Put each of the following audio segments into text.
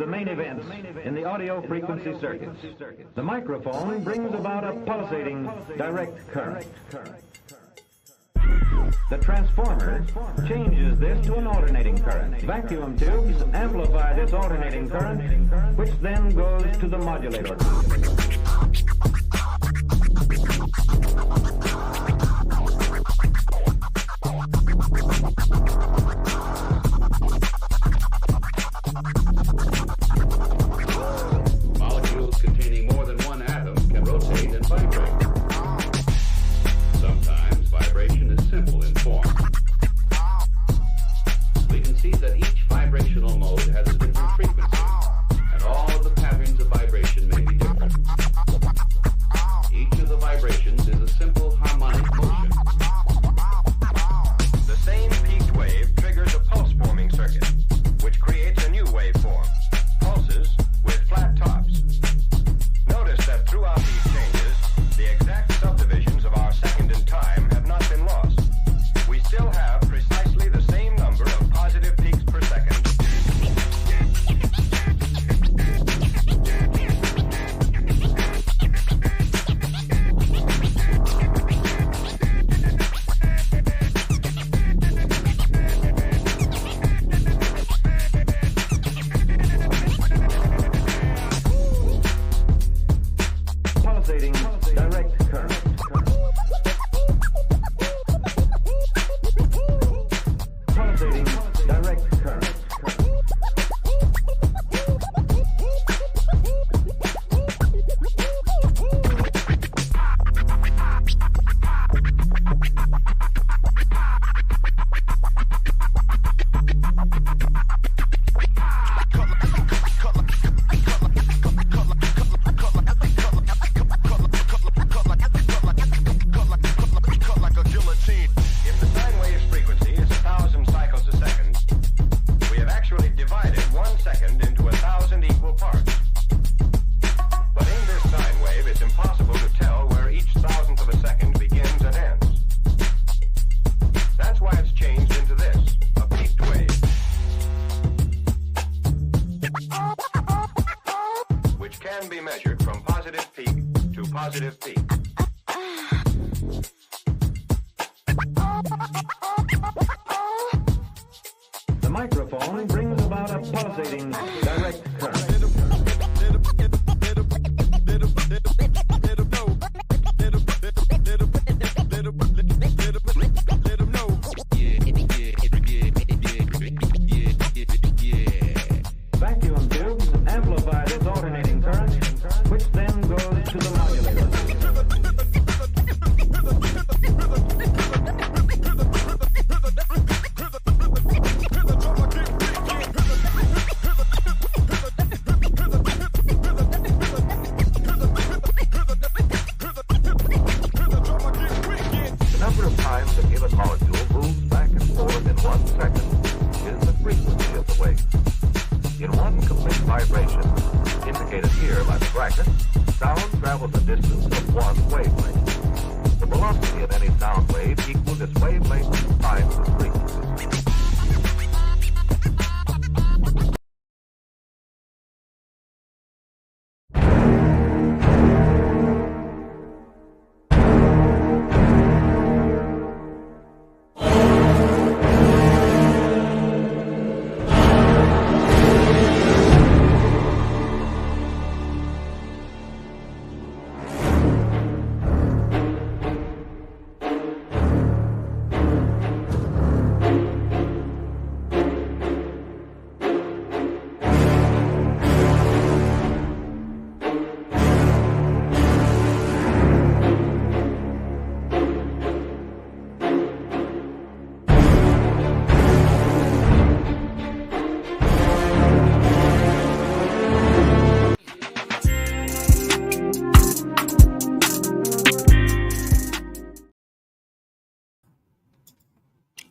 the main events in the audio frequency circuit. The microphone brings about a pulsating direct current. The transformer changes this to an alternating current. Vacuum tubes amplify this alternating current, which then goes to the modulator. Molecules containing more than one atom can rotate and vibrate. Sometimes vibration is simple in form. We can see that each vibrational mode has a different frequency, and all of the patterns of vibration may be different. Each of the vibrations is a simple harmonic motion. The same peaked wave triggers a pulse-forming circuit, which creates a new waveform, pulses with flat tops. Notice that throughout these changes, the exact subdivisions of our second in time have not been lost. We still have precisely the same number of positive peaks per second. Pulsating direct current. Pulsating direct current. If the sine wave's frequency is 1,000 cycles a second, we have actually divided 1 second into 1,000 equal parts. But in this sine wave, it's impossible to tell where each thousandth of a second begins and ends. That's why it's changed into this, a peaked wave, which can be measured from positive peak to positive peak. The microphone brings about a pulsating direct current. Vacuum tubes amplify this alternating current, which then goes to the modulator. The number of times a given molecule moves back and forth in 1 second is the frequency of the wave. In one complete vibration, indicated here by the bracket, sound travels a distance of 1 wavelength. The velocity of any sound wave equals its wavelength times its frequency.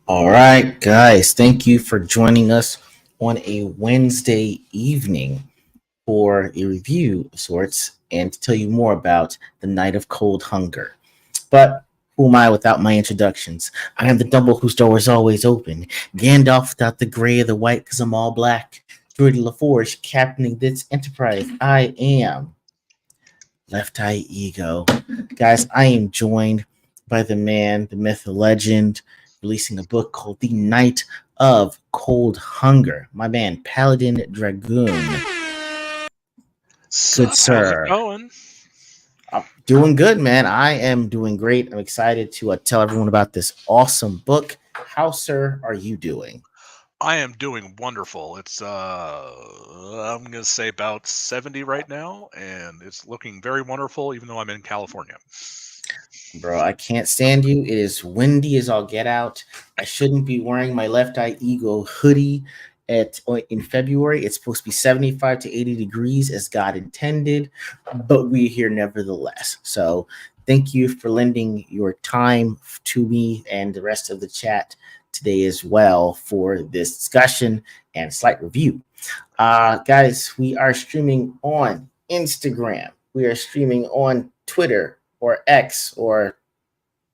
All right, guys, thank you for joining us on a Wednesday evening for a review of sorts and to tell you more about the Night of Cold Hunger. But who am I without my introductions? I am the Dumble whose door is always open. Gandalf without the gray or the white because I'm all black. Druid LaForge, captaining this enterprise. I am Left Eye Ego. Guys, I am joined by the man, the myth, the legend, releasing a book called The Night of Cold Hunger. My man, Paladin Dragoon. Good Sup, how's it sir. going? I'm doing good, man. I am doing great. I'm excited to tell everyone about this awesome book. How, sir, are you doing? I am doing wonderful. It's I'm gonna say about 70 right now, and it's looking very wonderful, even though I'm in California. Bro, I can't stand you. It is windy as all get out. I shouldn't be wearing my Left Eye Ego hoodie in February. It's supposed to be 75 to 80 degrees as God intended, but we're here nevertheless. So thank you for lending your time to me and the rest of the chat today as well for this discussion and slight review. Guys, we are streaming on Instagram. We are streaming on Twitter or X or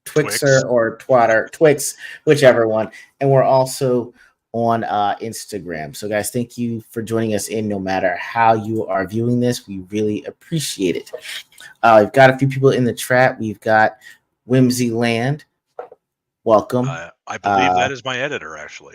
Twixer or Twatter, Twix, whichever one. And we're also on Instagram. So, guys, thank you for joining us in no matter how you are viewing this. We really appreciate it. We've got a few people in the chat. We've got Whimsy Land. Welcome. I believe that is my editor, actually.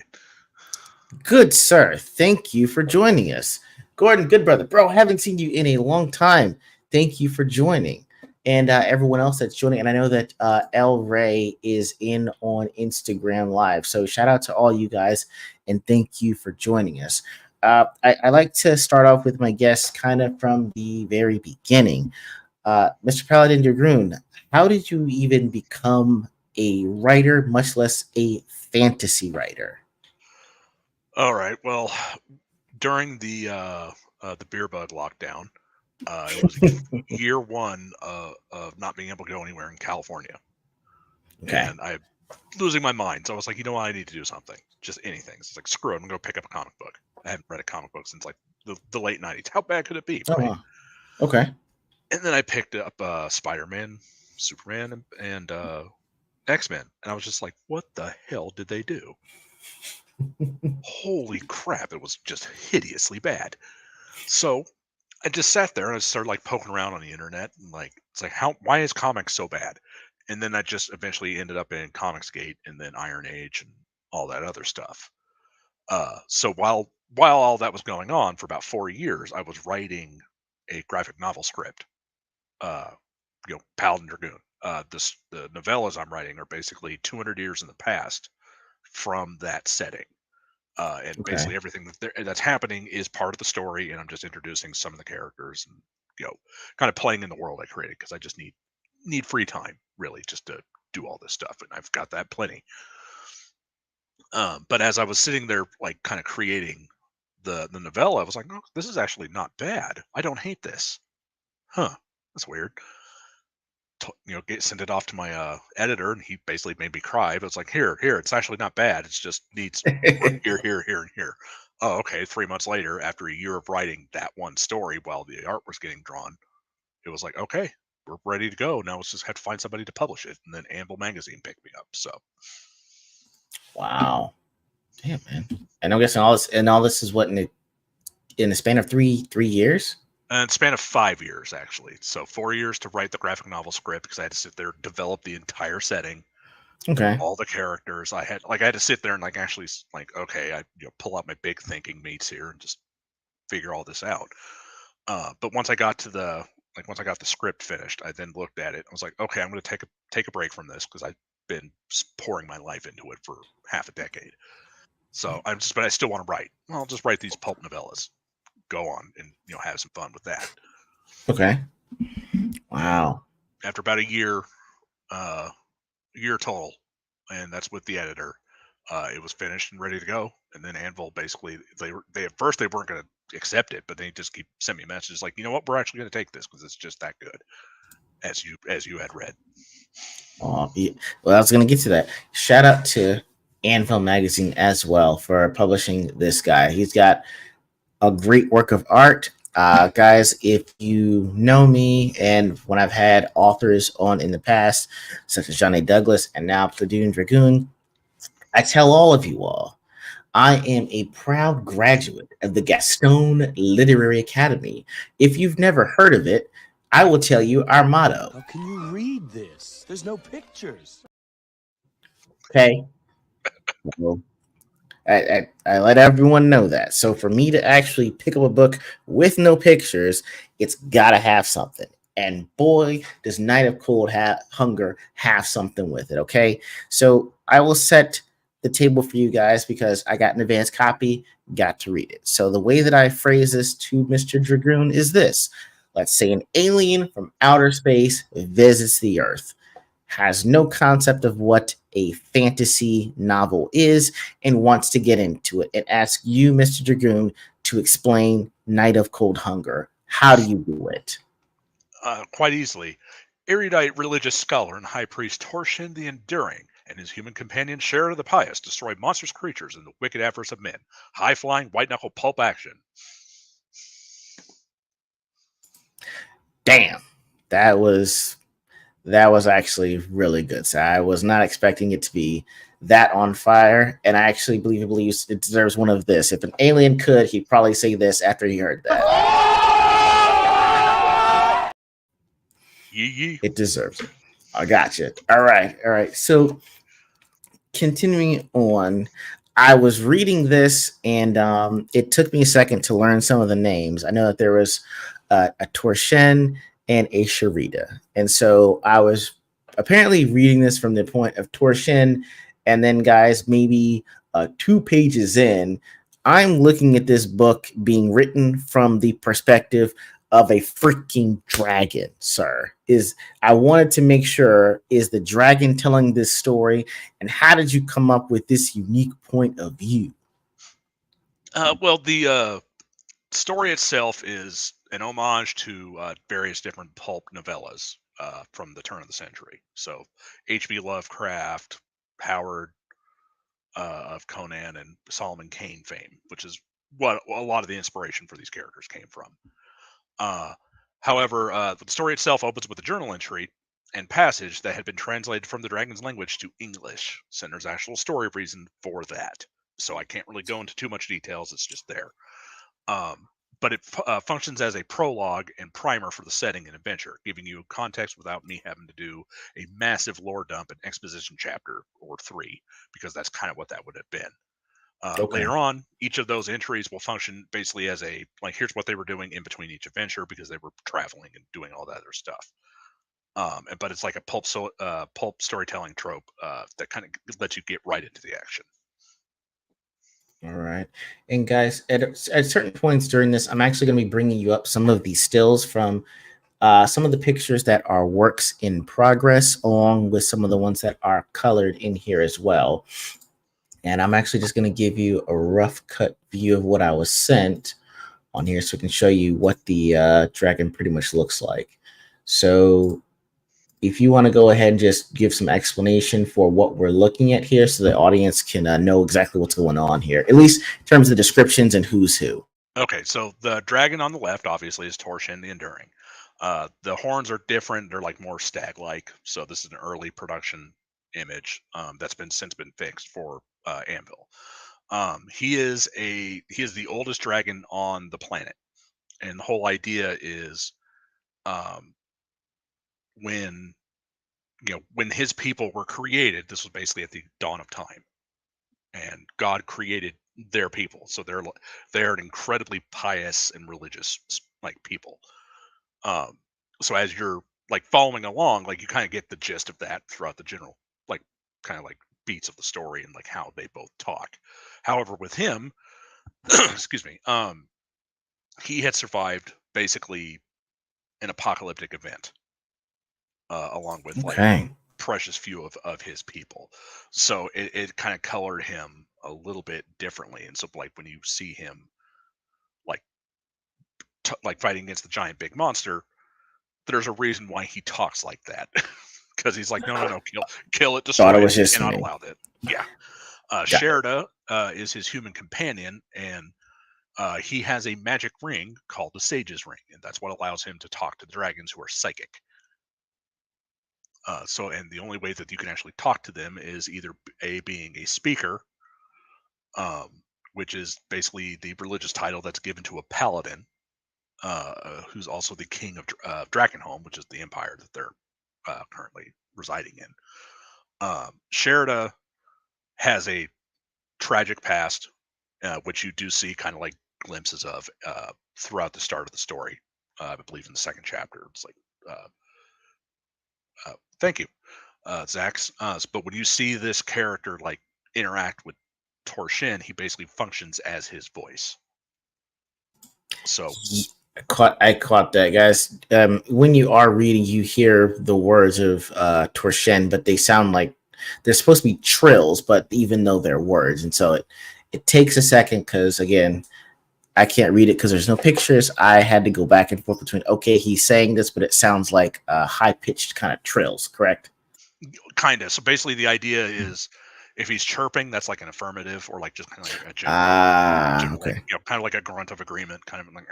Good, sir. Thank you for joining us. Gordon, good brother. Bro, haven't seen you in a long time. Thank you for joining. And everyone else that's joining. And I know that El Ray is in on Instagram Live. So shout out to all you guys. And thank you for joining us. I like to start off with my guests kind of from the very beginning. Mr. Paladin Dragoon, how did you even become a writer, much less a fantasy writer? All right. Well, during the beer bug lockdown, it was year one of not being able to go anywhere in California. Okay. And I'm losing my mind. So I was like, you know what? I need to do something. Just anything. So it's like, screw it. I'm going to go pick up a comic book. I haven't read a comic book since like the late 90s. How bad could it be? Oh, Right? wow. Okay. And then I picked up Spider-Man, Superman, and X-Men. And I was just like, what the hell did they do? Holy crap. It was just hideously bad. So I just sat there and I started like poking around on the internet and like it's like why is comics so bad? And then I just eventually ended up in Comicsgate and then Iron Age and all that other stuff. So while all that was going on for about 4 years, I was writing a graphic novel script. Paladin Dragoon. The novellas I'm writing are basically 200 years in the past from that setting. And Okay. basically everything that's happening is part of the story, and I'm just introducing some of the characters and kind of playing in the world I created because I just need free time really just to do all this stuff, and I've got that plenty. But as I was sitting there like kind of creating the novella, I was like, no, this is actually not bad. I don't hate this. Huh? That's weird. Send it off to my editor, and he basically made me cry. But it's like, here, it's actually not bad. It's just needs here, and here. Oh, okay. 3 months later, after a year of writing that one story while the art was getting drawn, it was like, okay, we're ready to go. Now let's just have to find somebody to publish it. And then Anvil Magazine picked me up. So, wow, damn, man. And I'm guessing all this is what in the span of three years. And span of 5 years, actually. So 4 years to write the graphic novel script because I had to sit there, develop the entire setting, Okay. all the characters. I had to sit there and like actually like, okay, I pull out my big thinking meats here and just figure all this out. But once I got the script finished, I then looked at it. I was like, okay, I'm going to take a break from this because I've been pouring my life into it for half a decade. So but I still want to write. Well, I'll just write these pulp novellas. Go on and have some fun with that. Okay. Wow. After about a year total, and that's with the editor, it was finished and ready to go. And then Anvil basically at first they weren't going to accept it, but they just keep sending me messages like, you know what, we're actually going to take this because it's just that good, as you had read. Oh, yeah. Well, I was going to get to that. Shout out to Anvil Magazine as well for publishing this guy. He's got a great work of art. Guys, if you know me and when I've had authors on in the past, such as Johnny Douglas and now Paladin Dragoon, I tell all of you all, I am a proud graduate of the Gaston Literary Academy. If you've never heard of it, I will tell you our motto. How can you read this? There's no pictures. Okay. Well, I let everyone know that. So for me to actually pick up a book with no pictures, it's got to have something. And boy, does Night of Cold Hunger have something with it. Okay. So I will set the table for you guys because I got an advanced copy, got to read it. So the way that I phrase this to Mr. Dragoon is this. Let's say an alien from outer space visits the Earth, has no concept of what a fantasy novel is, and wants to get into it, and asks you, Mr. Dragoon, to explain Night of Cold Hunger. How do you do it? Quite easily. Erudite religious scholar and high priest Torshin the Enduring and his human companion Sheridan the Pious destroy monstrous creatures in the wicked avarice of men. High-flying, white-knuckle pulp action. Damn, that was actually really good. So I was not expecting it to be that on fire, and I actually believe it deserves one of this. If an alien could, he'd probably say this after he heard that. Yee. It deserves it. I gotcha. All right. So continuing on, I was reading this, and it took me a second to learn some of the names. I know that there was a Torshen and a Sharita, and so I was apparently reading this from the point of Torshen, and then guys, maybe 2 pages in, I'm looking at this book being written from the perspective of a freaking dragon, sir. I wanted to make sure, is the dragon telling this story, and how did you come up with this unique point of view? Well, the story itself is an homage to various different pulp novellas from the turn of the century. So H.P. Lovecraft, Howard of Conan, and Solomon Kane fame, which is what a lot of the inspiration for these characters came from. However, the story itself opens with a journal entry and passage that had been translated from the dragon's language to English. So there's actual story reason for that. So I can't really go into too much details. It's just there. But it functions as a prologue and primer for the setting and adventure, giving you context without me having to do a massive lore dump and exposition chapter or 3, because that's kind of what that would have been. Okay. Later on, each of those entries will function basically as a, like, here's what they were doing in between each adventure because they were traveling and doing all that other stuff. But it's like a pulp storytelling trope that kind of lets you get right into the action. All right. And guys, at certain points during this, I'm actually going to be bringing you up some of these stills from some of the pictures that are works in progress, along with some of the ones that are colored in here as well. And I'm actually just going to give you a rough cut view of what I was sent on here so I can show you what the dragon pretty much looks like. So if you want to go ahead and just give some explanation for what we're looking at here so the audience can know exactly what's going on here, at least in terms of the descriptions and who's who. Okay, so the dragon on the left obviously is Torshin the Enduring. The horns are different; they're like more stag-like. So this is an early production image that's since been fixed for Anvil. He is the oldest dragon on the planet, and the whole idea is when when his people were created, this was basically at the dawn of time, and God created their people. So they're an incredibly pious and religious like people. So as you're like following along, like you kind of get the gist of that throughout the general like kind of like beats of the story and like how they both talk. However, with him, excuse me, he had survived basically an apocalyptic event along with like Okay. precious few of his people. So it kind of colored him a little bit differently. And so like when you see him like like fighting against the giant big monster, there's a reason why he talks like that. Because he's like, no, kill it, Thought destroy it it. was You just cannot me. allow that. Yeah. Got it. Sherida is his human companion, and he has a magic ring called the Sage's Ring, and that's what allows him to talk to the dragons who are psychic. And the only way that you can actually talk to them is either being a speaker, which is basically the religious title that's given to a paladin, who's also the king of Drakenholm, which is the empire that they're currently residing in. Sherida has a tragic past, which you do see kind of like glimpses of throughout the start of the story. I believe in the second chapter. It's like, thank you, Zax. But when you see this character like interact with Torshin, he basically functions as his voice. So I caught that, guys. When you are reading, you hear the words of Torshin, but they sound like they're supposed to be trills, but even though they're words, and so it takes a second because again, I can't read it because there's no pictures. I had to go back and forth between okay, he's saying this, but it sounds like high pitched kind of trills, correct? kind of. So basically, the idea is if he's chirping, that's like an affirmative, or like just kind of like a general, Okay. you know, kind of like a grunt of agreement, kind of like.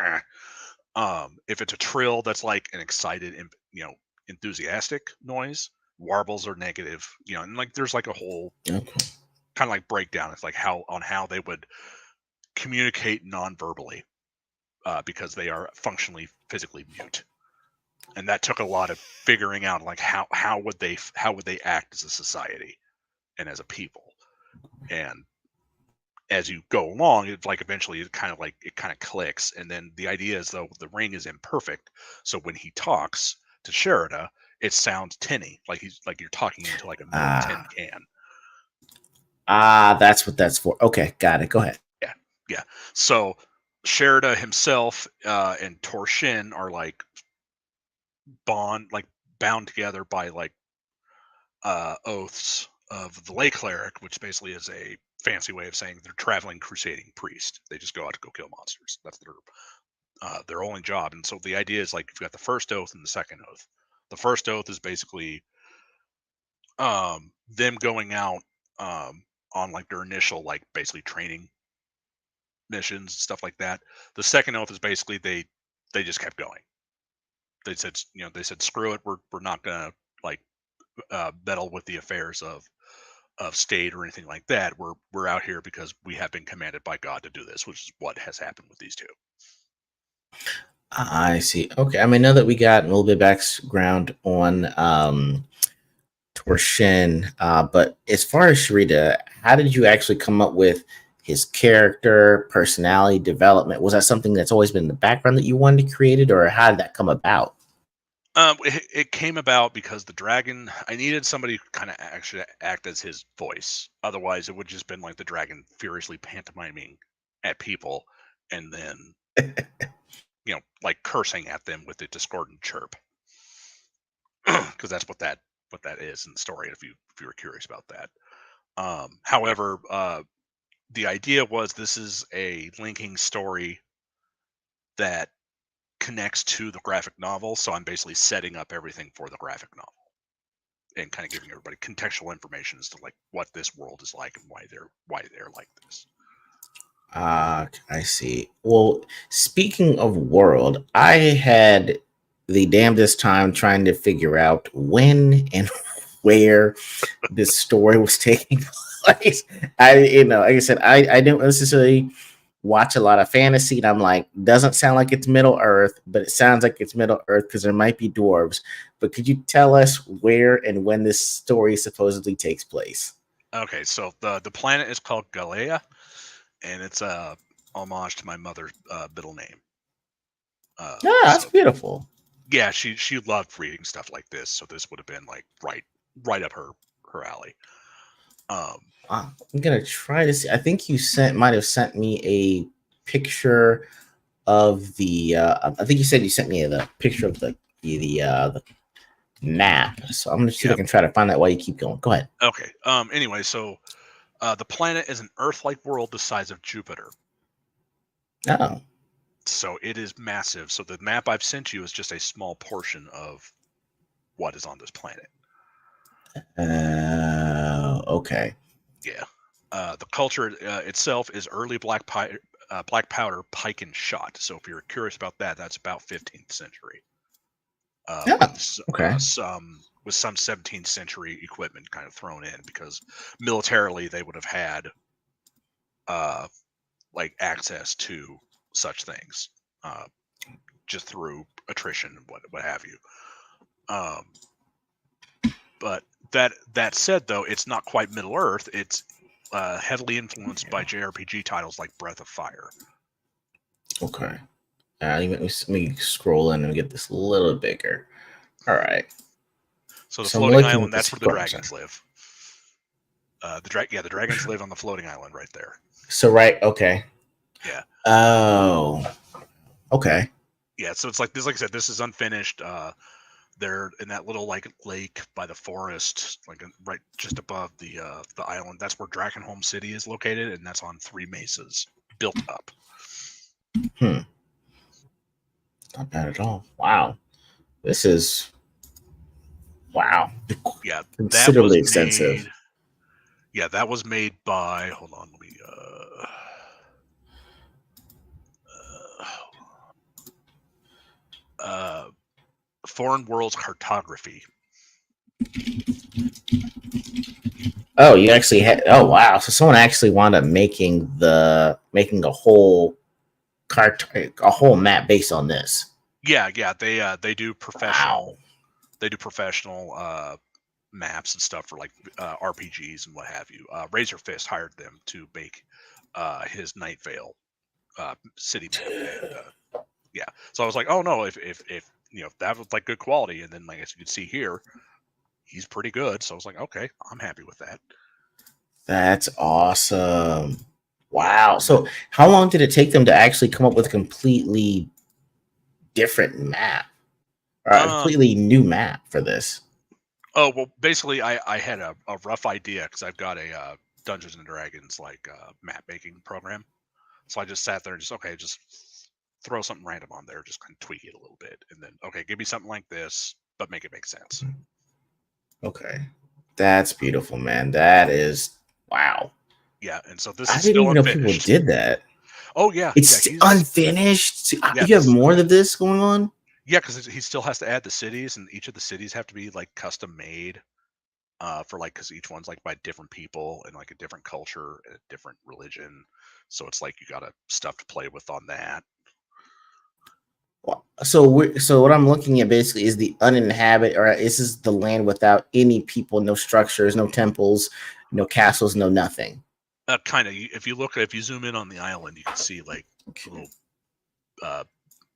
If it's a trill, that's like an excited, you know, enthusiastic noise. Warbles are negative, you know, and like there's like a whole Okay. kind of like breakdown. It's like how they would communicate non-verbally because they are functionally physically mute, and that took a lot of figuring out like how would they act as a society and as a people. And as you go along, it like eventually it kind of clicks, and then the idea is though the ring is imperfect, so when he talks to Sherida, it sounds tinny, like he's like you're talking into like a metal tin can. That's what that's for. Okay, got it. Go ahead. Yeah. So Sherida himself and Torshin are like bound together by like oaths of the lay cleric, which basically is a fancy way of saying they're traveling crusading priest. They just go out to go kill monsters. That's their only job. And so the idea is like you've got the first oath and the second oath. The first oath is basically them going out on like their initial like basically training missions and stuff like that. The second oath is basically they just kept going. They said, you know, screw it, we're not gonna like meddle with the affairs of state or anything like that. We're out here because we have been commanded by God to do this, which is what has happened with these two. I see. Okay, I mean, now that we got a little bit of background on Torshin, but as far as Sherida, how did you actually come up with his character, personality development? Was that something that's always been in the background that you wanted to create it, or how did that come about? It came about because the dragon, I needed somebody who kind of actually act as his voice. Otherwise, it would just been like the dragon furiously pantomiming at people and then, you know, like cursing at them with a discordant chirp. Because that's what that is in the story. If you were curious about that. However, the idea was this is a linking story that connects to the graphic novel, so I'm basically setting up everything for the graphic novel and kind of giving everybody contextual information as to like what this world is like and why they're like this. I see. Well, speaking of world, I had the damnedest time trying to figure out when and where this story was taking place. Like I said, I don't necessarily watch a lot of fantasy, and I'm like, doesn't sound like it's Middle Earth, but it sounds like it's Middle Earth because there might be dwarves. But could you tell us where and when this story supposedly takes place? Okay, so the planet is called Galea, and it's a homage to my mother's middle name. That's beautiful. Yeah, she loved reading stuff like this, so this would have been like right up her alley. I'm gonna try to see. I think you might have sent me a picture of the. I think you said you sent me the picture of the map. So I'm gonna see if I can try to find that while you keep going. Go ahead. Okay. Anyway, so the planet is an Earth-like world the size of Jupiter. Oh. So it is massive. So the map I've sent you is just a small portion of what is on this planet. Okay. Yeah. The culture itself is early black powder pike and shot. So if you're curious about that, that's about 15th century. Okay. With some 17th century equipment kind of thrown in because militarily they would have had like access to such things, just through attrition and what have you. But that said, though, it's not quite Middle Earth. It's heavily influenced by JRPG titles like Breath of Fire. Okay. Let me scroll in and get this a little bigger. All right. So the So I'm floating looking island, at that's this where the front, dragons live. The dragons live on the floating island right there. So right, okay. Yeah. Oh. Okay. Yeah, so it's like this. Like I said, this is unfinished. They're in that little like lake by the forest, like right just above the island. That's where Drakenholm City is located, and that's on 3 mesas built up. Not bad at all. Wow. This is wow. Yeah, Considerably extensive. That was made by. Hold on, let me. Foreign Worlds Cartography. Oh, you actually had. Oh, wow. So someone actually wound up making a whole a whole map based on this. Yeah, they do professional. Wow. They do professional maps and stuff for like RPGs and what have you. Razor Fist hired them to make his Night Vale city map, and yeah. So I was like, oh no, if that was like good quality, and then like as you can see here, he's pretty good. So I was like, okay, I'm happy with that. That's awesome. Wow. So how long did it take them to actually come up with a completely different map? Or a completely new map for this? Oh, well, basically I had a rough idea because I've got a Dungeons and Dragons like map making program. So I just sat there and just throw something random on there, just kind of tweak it a little bit, and then okay, give me something like this, but make it make sense. Okay, that's beautiful, man. That is wow. Yeah, and so this I is didn't still even know unfinished. people did that. Oh yeah, it's unfinished. Yeah, you have more of this going on. Yeah, because he still has to add the cities, and each of the cities have to be like custom made for like because each one's like by different people and like a different culture and a different religion. So it's like you got stuff to play with on that. So what I'm looking at basically is the uninhabited, or this is the land without any people, no structures, no temples, no castles, no nothing. Kind of. If you zoom in on the island, you can see like little,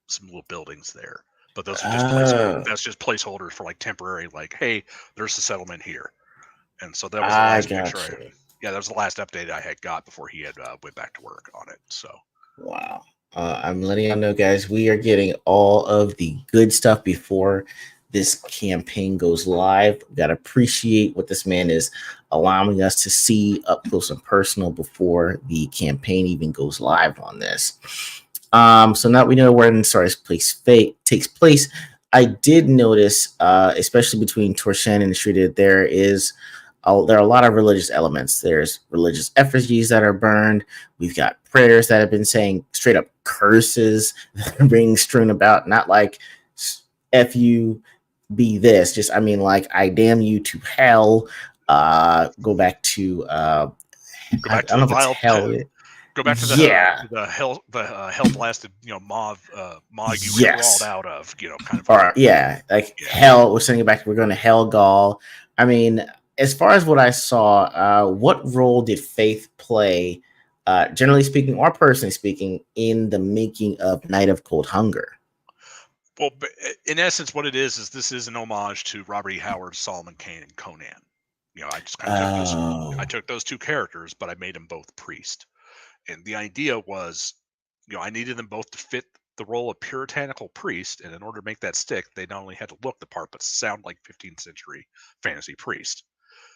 some little buildings there. But those are just placeholders. That's just placeholders for like temporary. Like, hey, there's a settlement here, and so that was the last picture. That was the last update I had got before he had went back to work on it. So wow. I'm letting y'all know, guys, we are getting all of the good stuff before this campaign goes live. We got to appreciate what this man is allowing us to see up close and personal before the campaign even goes live on this. So now we know where the story's takes place. I did notice, especially between Torshan and Shrita, there are a lot of religious elements. There's religious effigies that are burned. We've got prayers that have been saying straight up curses that are being strewn about. Not like "F you, be this." Just I mean like "I damn you to hell." Go back to I don't know if it's hell. Go back to the hell blasted maw you crawled out of kind of. Or hell. We're sending it back. We're going to Helgal. I mean, as far as what I saw, what role did faith play, generally speaking or personally speaking, in the making of Night of Cold Hunger? Well, in essence, what it is this is an homage to Robert E. Howard's Solomon Kane and Conan. I just kind of I took those two characters, but I made them both priest. And the idea was, I needed them both to fit the role of puritanical priest, and in order to make that stick, they not only had to look the part, but sound like 15th century fantasy priest.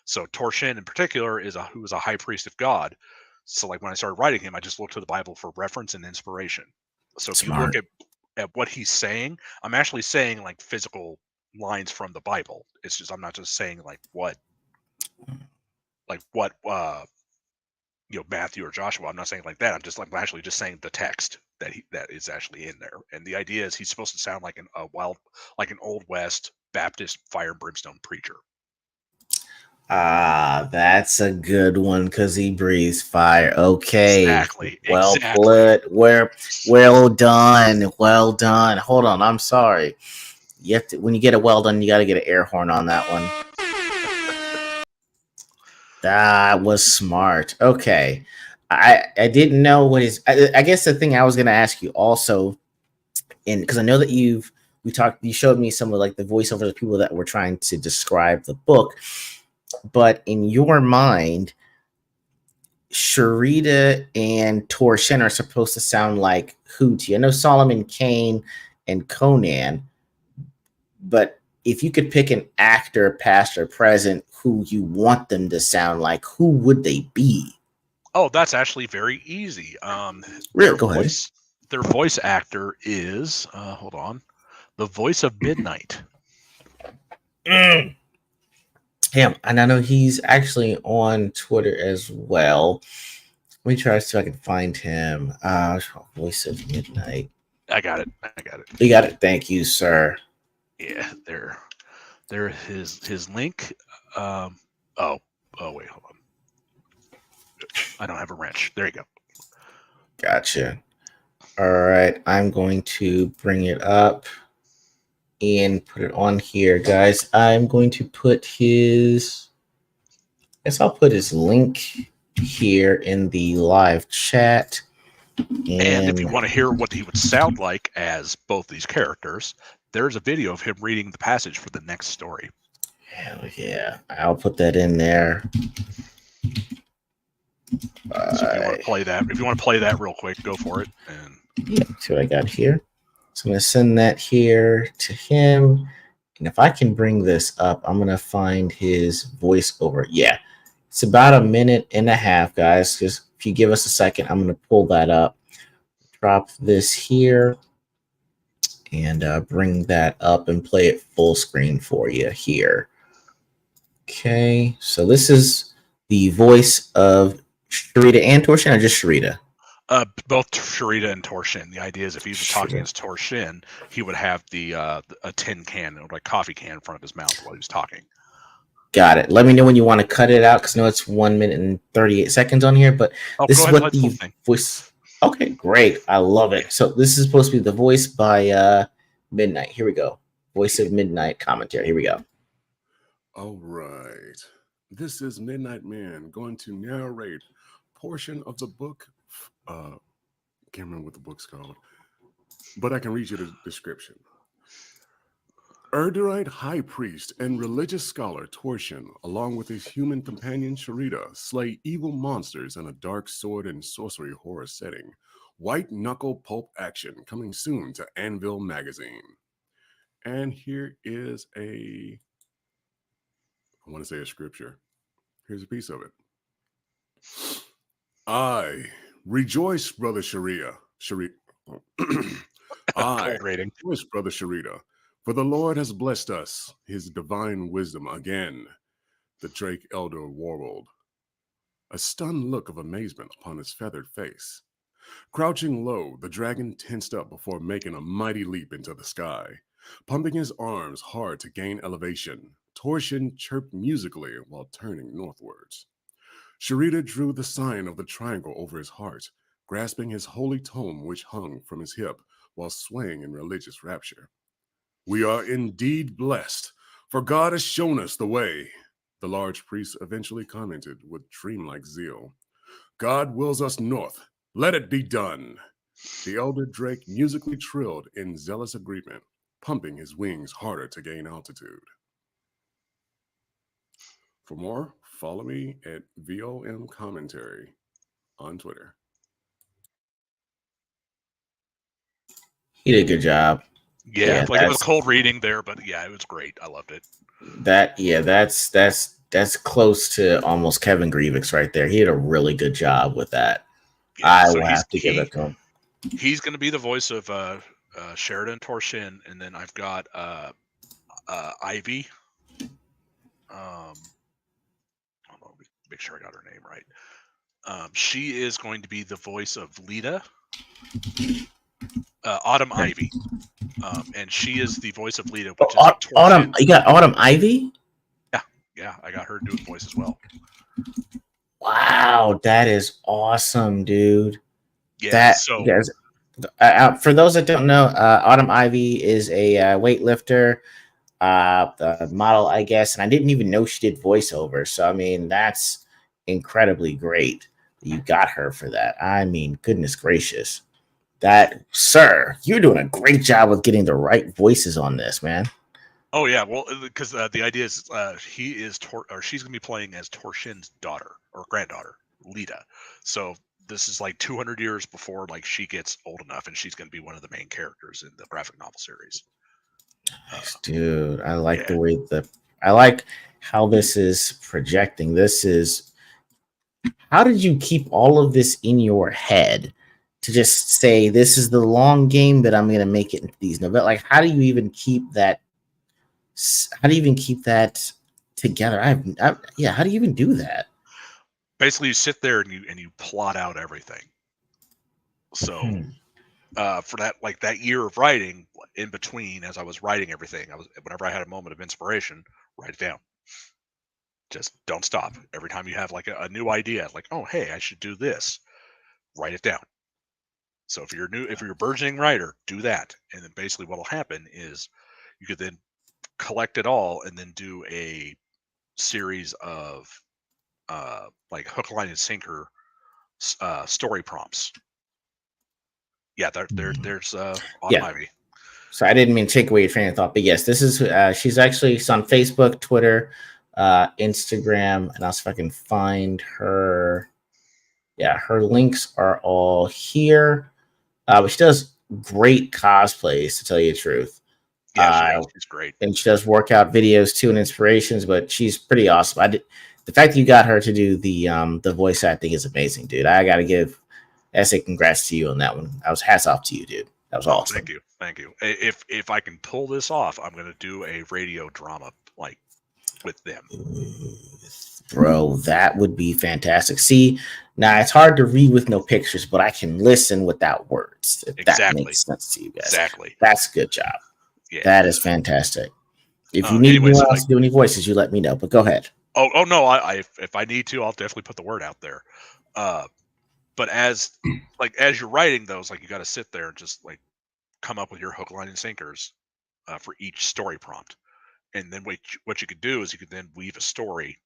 So Torshan in particular who is a high priest of God. So like when I started writing him, I just looked to the Bible for reference and inspiration. So if you look at what he's saying, I'm actually saying like physical lines from the Bible. It's just I'm not just saying like what Matthew or Joshua. I'm not saying like that. I'm actually just saying the text that is actually in there. And the idea is he's supposed to sound like an old West Baptist fire and brimstone preacher. Ah, that's a good one because he breathes fire. Okay, Exactly. well Exactly. put. Well done. Well done. Hold on, I'm sorry. You have to when you get it well done, you got to get an air horn on that one. That was smart. Okay, I didn't know what his. I guess the thing I was gonna ask you also, and because I know that you showed me some of like the voiceovers of people that were trying to describe the book, but in your mind Sharita and Torshin are supposed to sound like who to you? I know Solomon Kane and Conan, but if you could pick an actor, past or present, who you want them to sound like, who would they be? Oh, that's actually very easy. Real, go ahead. Their voice actor is hold on, the voice of Midnight. Mm. Him, and I know he's actually on Twitter as well. Let me try to see if I can find him. Voice of Midnight. I got it. You got it. Thank you, sir. Yeah, there his link. Oh wait, hold on. I don't have a wrench. There you go. Gotcha. All right, I'm going to bring it up and put it on here, guys. I'm going to put his. I guess I'll put his link here in the live chat. And if you want to hear what he would sound like as both these characters, there's a video of him reading the passage for the next story. Hell yeah, I'll put that in there. So if you want to play that real quick, go for it. And yeah, see what I got here. So I'm going to send that here to him. And if I can bring this up, I'm going to find his voiceover. Yeah, it's about a minute and a half, guys. Just if you give us a second, I'm going to pull that up. Drop this here and bring that up and play it full screen for you here. Okay, so this is the voice of Sharita and Torshin, or just Sharita? Both Sharita and Torshin. The idea is if he was talking as Torshin, he would have a tin can or like coffee can in front of his mouth while he was talking. Got it. Let me know when you want to cut it out because I know it's 1 minute and 38 seconds on here, but this is what the voice. Okay, great. I love it. So this is supposed to be the voice by Midnight. Here we go. Voice of Midnight commentary. Here we go. All right. This is Midnight Man going to narrate a portion of the book. Can't remember what the book's called, but I can read you the description. Erdurite high priest and religious scholar Torshin, along with his human companion Sharita, slay evil monsters in a dark sword and sorcery horror setting. White knuckle pulp action coming soon to Anvil magazine. And here is I want to say a scripture. Here's a piece of it. I rejoice, brother Sharita. I rejoice, brother Sharita. For the Lord has blessed us, his divine wisdom again. The Drake Elder warbled, a stunned look of amazement upon his feathered face. Crouching low, the dragon tensed up before making a mighty leap into the sky. Pumping his arms hard to gain elevation, Torshin chirped musically while turning northwards. Sharita drew the sign of the triangle over his heart, grasping his holy tome which hung from his hip while swaying in religious rapture. We are indeed blessed, for God has shown us the way, the large priest eventually commented with dreamlike zeal. God wills us north. Let it be done. The elder Drake musically trilled in zealous agreement, pumping his wings harder to gain altitude. For more, follow me at VOM Commentary on Twitter. He did a good job. Yeah, like it was cold reading there, but yeah, it was great. I loved it. That's close to almost Kevin Grievous right there. He did a really good job with that. Yeah, I will have to give it to him. He's going to be the voice of Sheridan Torshin, and then I've got Ivy. Make sure I got her name right. She is going to be the voice of Lita. Autumn Ivy, and she is the voice of Lita. Which is Autumn, you got Autumn Ivy? Yeah, I got her to do the voice as well. Wow, that is awesome, dude. Yeah. That So guys, for those that don't know, Autumn Ivy is a weightlifter model, I guess, and I didn't even know she did voiceover. So I mean, that's incredibly great. You got her for that. I mean, goodness gracious, that sir, you're doing a great job with getting the right voices on this, man. oh yeah, well, because the idea is he is or she's gonna be playing as Torshin's daughter or granddaughter, Lita. So this is like 200 years before like she gets old enough, and she's gonna be one of the main characters in the graphic novel series. Nice, dude. I like Yeah. the way I like how this is projecting. This is how did you keep all of this in your head to just say this is the long game, but I'm gonna make it into these novellas? Like, how do you even keep that? How do you even keep that together? Yeah. How do you even do that? Basically, you sit there and you plot out everything. So for that year of writing, in between as I was writing everything, whenever I had a moment of inspiration, write it down. Just don't stop. Every time you have like a new idea, like, oh hey, I should do this, write it down. So if you're a burgeoning writer, do that, and then basically what'll happen is you could then collect it all and then do a series of like hook, line, and sinker story prompts. Yeah, there's Autumn Yeah. Ivy. So I didn't mean to take away your train of thought, but yes, this is she's on Facebook, Twitter, Instagram, and I'll see if I can find her. Yeah, her links are all here. But she does great cosplays, to tell you the truth. Yeah, she does. She's great. And she does workout videos too and inspirations, but she's pretty awesome. The fact that you got her to do the voice acting is amazing, dude. I gotta give say congrats to you on that one. I was hats off to you, dude. That was awesome. Thank you. If I can pull this off, I'm gonna do a radio drama like with them. Bro, that would be fantastic. See, now it's hard to read with no pictures, but I can listen without words. If that makes sense to you guys. Exactly. That's a good job. Yeah. That is fantastic. If you need anyone else to do any voices, you let me know. But go ahead. Oh no, if I need to, I'll definitely put the word out there. But as you're writing those, like you got to sit there and just like come up with your hook, line, and sinkers for each story prompt, and then what you could do is you could then weave a story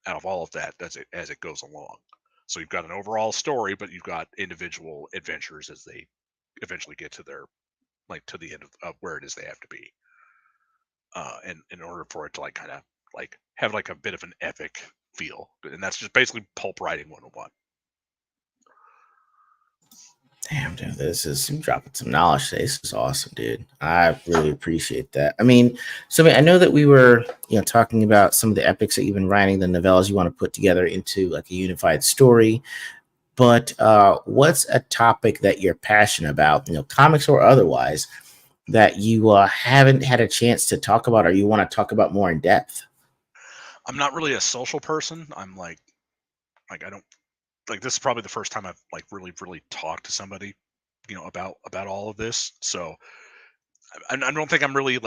out of all of that as it goes along. So you've got an overall story, but you've got individual adventures as they eventually get to their to the end of where it is they have to be. And in order for it to kind of have like a bit of an epic feel, and that's just basically pulp writing 101. Damn, dude, this is dropping some knowledge today. This is awesome, dude. I really appreciate that. I mean, so I know that we were, talking about some of the epics that you've been writing, the novellas you want to put together into like a unified story. But what's a topic that you're passionate about, comics or otherwise, that you haven't had a chance to talk about, or you want to talk about more in depth? I'm not really a social person. I'm like I don't. This is probably the first time I've really talked to somebody, about all of this. So I don't think I'm really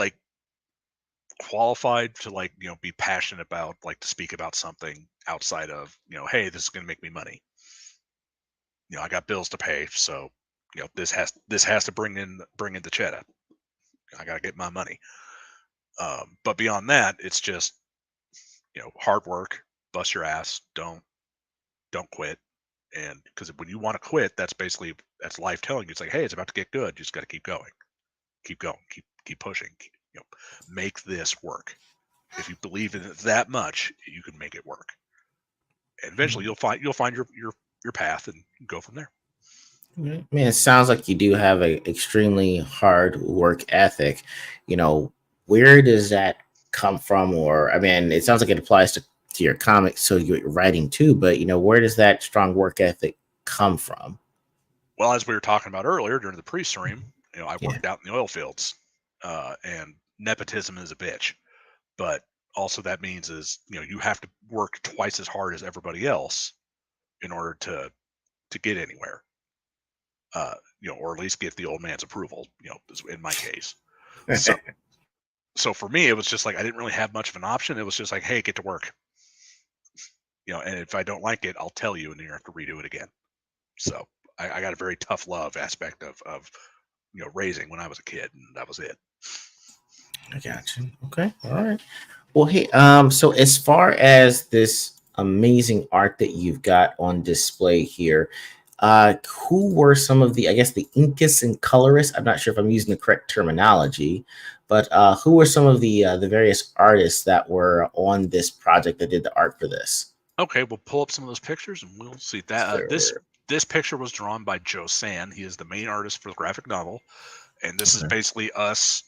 qualified to be passionate about to speak about something outside of hey, this is going to make me money. I got bills to pay, so this has to bring in the cheddar. I got to get my money. But beyond that, it's just hard work, bust your ass, don't quit. And because when you want to quit, that's life telling you, it's like, hey, it's about to get good. You just got to keep going, keep pushing. Make this work. If you believe in it that much, you can make it work. And eventually, you'll find your path and go from there. I mean, it sounds like you do have an extremely hard work ethic. Where does that come from? Or, I mean, it sounds like it applies to your comics, so you're writing too, but where does that strong work ethic come from? Well, as we were talking about earlier during the pre-stream, I worked out in the oil fields, and nepotism is a bitch, but also that means is you have to work twice as hard as everybody else in order to get anywhere, or at least get the old man's approval, in my case. So So for me, it was just like I didn't really have much of an option. It was just like, hey, get to work. And if I don't like it, I'll tell you, and then you have to redo it again. So I got a very tough love aspect of raising when I was a kid, and that was it. I got you. Okay. All right. Well, hey, so as far as this amazing art that you've got on display here, who were some of the, I guess, the inkists and colorists? I'm not sure if I'm using the correct terminology, but who were some of the various artists that were on this project that did the art for this? Okay, we'll pull up some of those pictures, and we'll see that Sure. this picture was drawn by Joe San. He is the main artist for the graphic novel, and this is Okay. basically us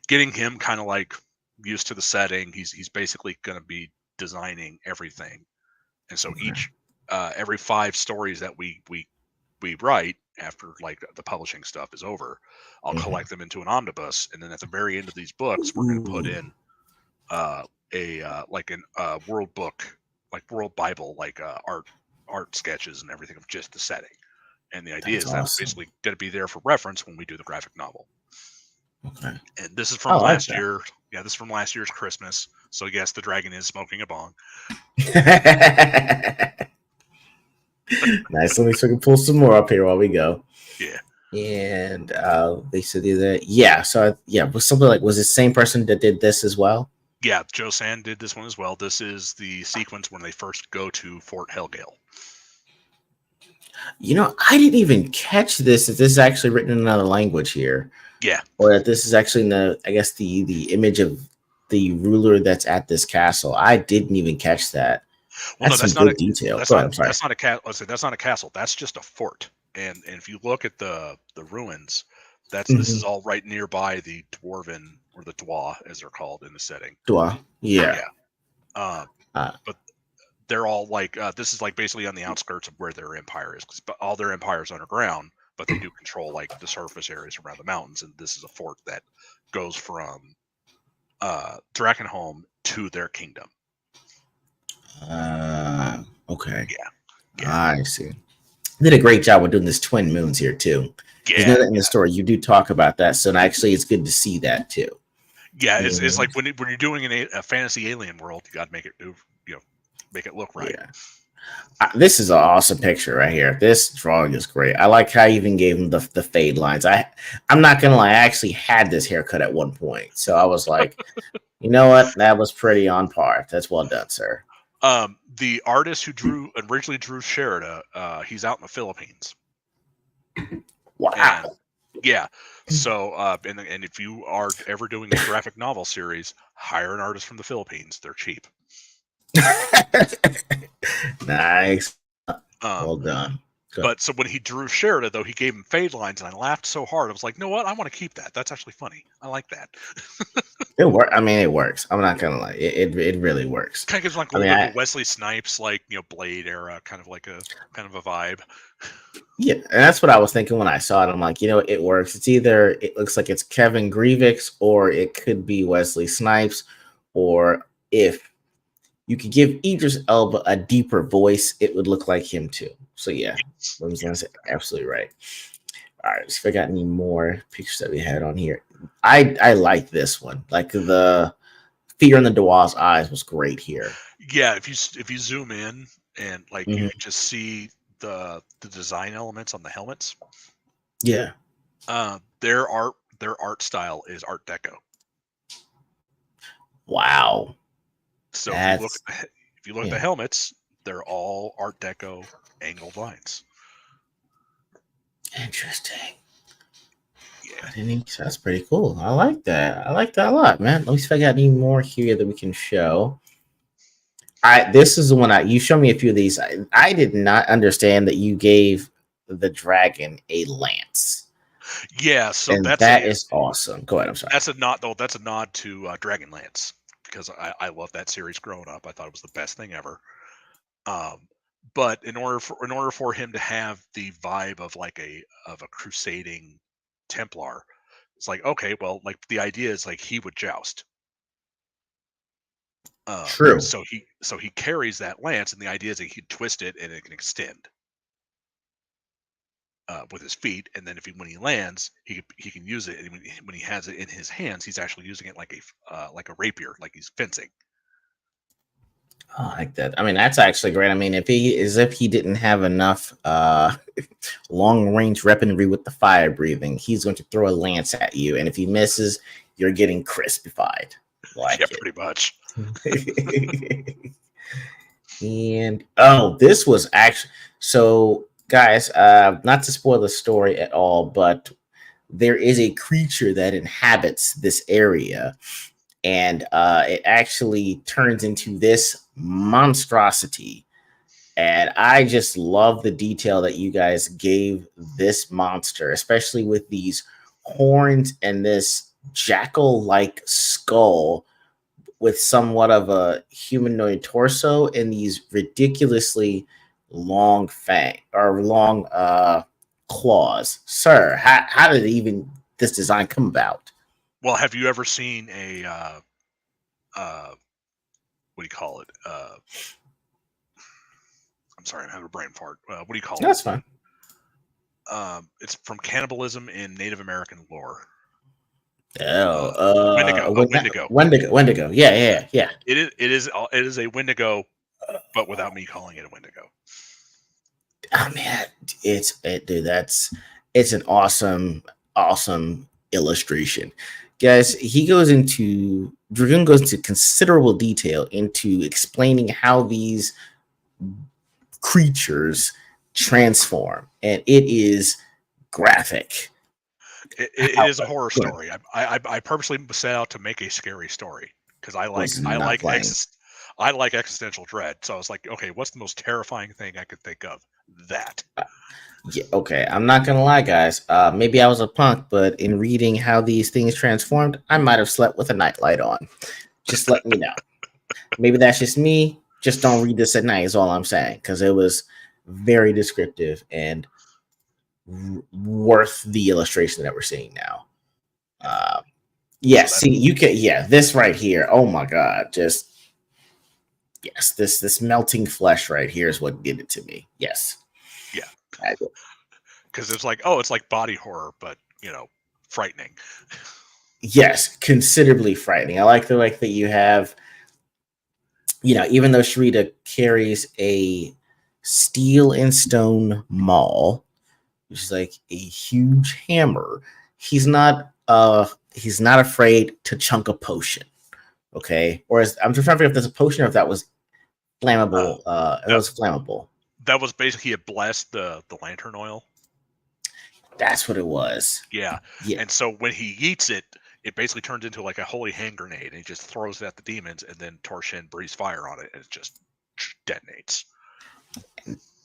getting him kind of like used to the setting. He's basically going to be designing everything, and so Okay. every 5 stories that we write after like the publishing stuff is over, I'll Mhm. collect them into an omnibus, and then at the very end of these books, we're going to put Ooh, in a world book, like world Bible, like art sketches and everything of just the setting. And the idea that's is that's awesome. basically going to be there for reference when we do the graphic novel. Okay. And this is I from like last year. Yeah, this is from last year's Christmas. So yes, the dragon is smoking a bong. that. Nice. Let me so we can pull some more up here while we go. Yeah. And they said that, yeah. So yeah, was something like, was the same person that did this as well? Yeah, Joe Sand did this one as well. This is the sequence when they first go to Fort Helgale. I didn't even catch this. That this is actually written in another language here, Yeah. or that this is actually in I guess the image of the ruler that's at this castle. I didn't even catch that. Well, no, That's some that's not a good detail. that's Go ahead. not I'm sorry. that's not a cat. Let's say that's not a castle. That's just a fort. And if you look at the ruins, this Mm-hmm. is all right nearby the dwarven or the dwa as they're called in the setting. Yeah. Yeah. Uh, Uh, but they're all like this is like basically on the outskirts of where their empire is, because all their empire is underground, but they do control like the surface areas around the mountains, and this is a fort that goes from Drakenholm to their kingdom. okay. Yeah. I see. Did a great job with doing this twin moons here too. Because Yeah. that in the story you do talk about that, so actually it's good to see that too. Yeah, You it's know? like when you're doing a fantasy alien world, you got to make it make it look right. Yeah. This is an awesome picture right here. This drawing is great. I like how you even gave him the fade lines. I'm not gonna lie, I actually had this haircut at one point, so I was like, you know what, that was pretty on par. That's well done, sir. The artist who originally drew Sherida, he's out in the Philippines. Wow. And yeah, so and if you are ever doing a graphic novel series, hire an artist from the Philippines. They're cheap. Nice. Well Um, done. Good. but so when he drew Sherida, though, he gave him fade lines, and I laughed so hard. I was like, "No, what? I want to keep that. That's actually funny. I like that." It works. I mean, it works. I'm not gonna lie. It really works. Kind of gives like a I mean, little bit of a Wesley Snipes, like Blade era, kind of a vibe. yeah, and that's what I was thinking when I saw it. I'm like, it works. It looks like it's Kevin Grievous, or it could be Wesley Snipes, or if you could give Idris Elba a deeper voice, it would look like him too. So yeah, Yes. absolutely right. All right, let's see if I got any more pictures that we had on here. I like this one. Like the fear in the Dawa's eyes was great here. Yeah, if you zoom in and like you Mhm. can just see the design elements on the helmets. Yeah. Their art style is Art Deco. Wow. So That's if you look at the helmets, they're all Art Deco angled lines. Interesting. Yeah. That's pretty cool. I like that. I like that a lot, man. Let me see if I got any more here that we can show. This is the one you showed me a few of these. I did not understand that you gave the dragon a lance. Yeah, so And that is awesome. Go ahead. I'm sorry. That's a nod to Dragonlance, because I love that series growing up. I thought it was the best thing ever. But in order for him to have the vibe of a crusading Templar, it's like, okay, well, like the idea is like he would joust. True. So he carries that lance, and the idea is that he'd twist it and it can extend. with his feet, and then when he lands, he can use it. And when he has it in his hands, he's actually using it like a rapier, like he's fencing. I like that. I mean, that's actually great. I mean, if he didn't have enough long range weaponry with the fire breathing, he's going to throw a lance at you, and if he misses, you're getting crispified. Like yeah, pretty much. And this was actually so, guys. Not to spoil the story at all, but there is a creature that inhabits this area. And it actually turns into this monstrosity. And I just love the detail that you guys gave this monster, especially with these horns and this jackal-like skull with somewhat of a humanoid torso and these ridiculously long claws. Sir, how did this design come about? Well, have you ever seen a what do you call it? I'm sorry, I'm having a brain fart. What do you call it? That's fine. It's from cannibalism in Native American lore. Wendigo. Yeah. It is a Wendigo, but without me calling it a Wendigo. Oh man, it's an awesome illustration. Guys, Dragoon goes into considerable detail into explaining how these creatures transform, and it is graphic. It is a horror story. I purposely set out to make a scary story because I like existential dread. So I was like, okay, what's the most terrifying thing I could think of? That. Yeah, okay, I'm not gonna lie, guys. Maybe I was a punk, but in reading how these things transformed, I might have slept with a nightlight on. Just let me know. Maybe that's just me. Just don't read this at night is all I'm saying, because it was very descriptive and worth the illustration that we're seeing now. This right here. Oh my god, this melting flesh right here is what did it to me. Yes. Yeah. Because it's like body horror, but frightening. Yes, considerably frightening. I like the that you have, even though Sharita carries a steel and stone maul, which is like a huge hammer, he's not afraid to chunk a potion. Okay. Or I'm trying to figure if there's a potion or if that was flammable. It was flammable. That was basically it blessed the lantern oil. That's what it was. Yeah. And so when he eats it, it basically turns into like a holy hand grenade, and he just throws it at the demons, and then Torshin breathes fire on it, and it just detonates.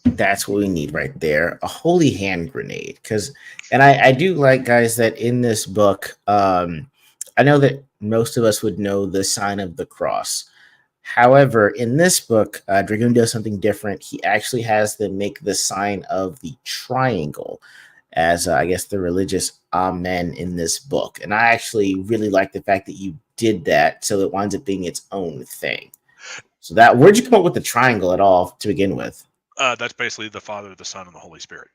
That's what we need right there, a holy hand grenade. And I do like, guys, that in this book, I know that most of us would know the sign of the cross. However, in this book, Dragoon does something different. He actually has them make the sign of the triangle as, I guess, the religious amen in this book. And I actually really like the fact that you did that, so it winds up being its own thing. So where'd you come up with the triangle at all to begin with? That's basically the Father, the Son, and the Holy Spirit.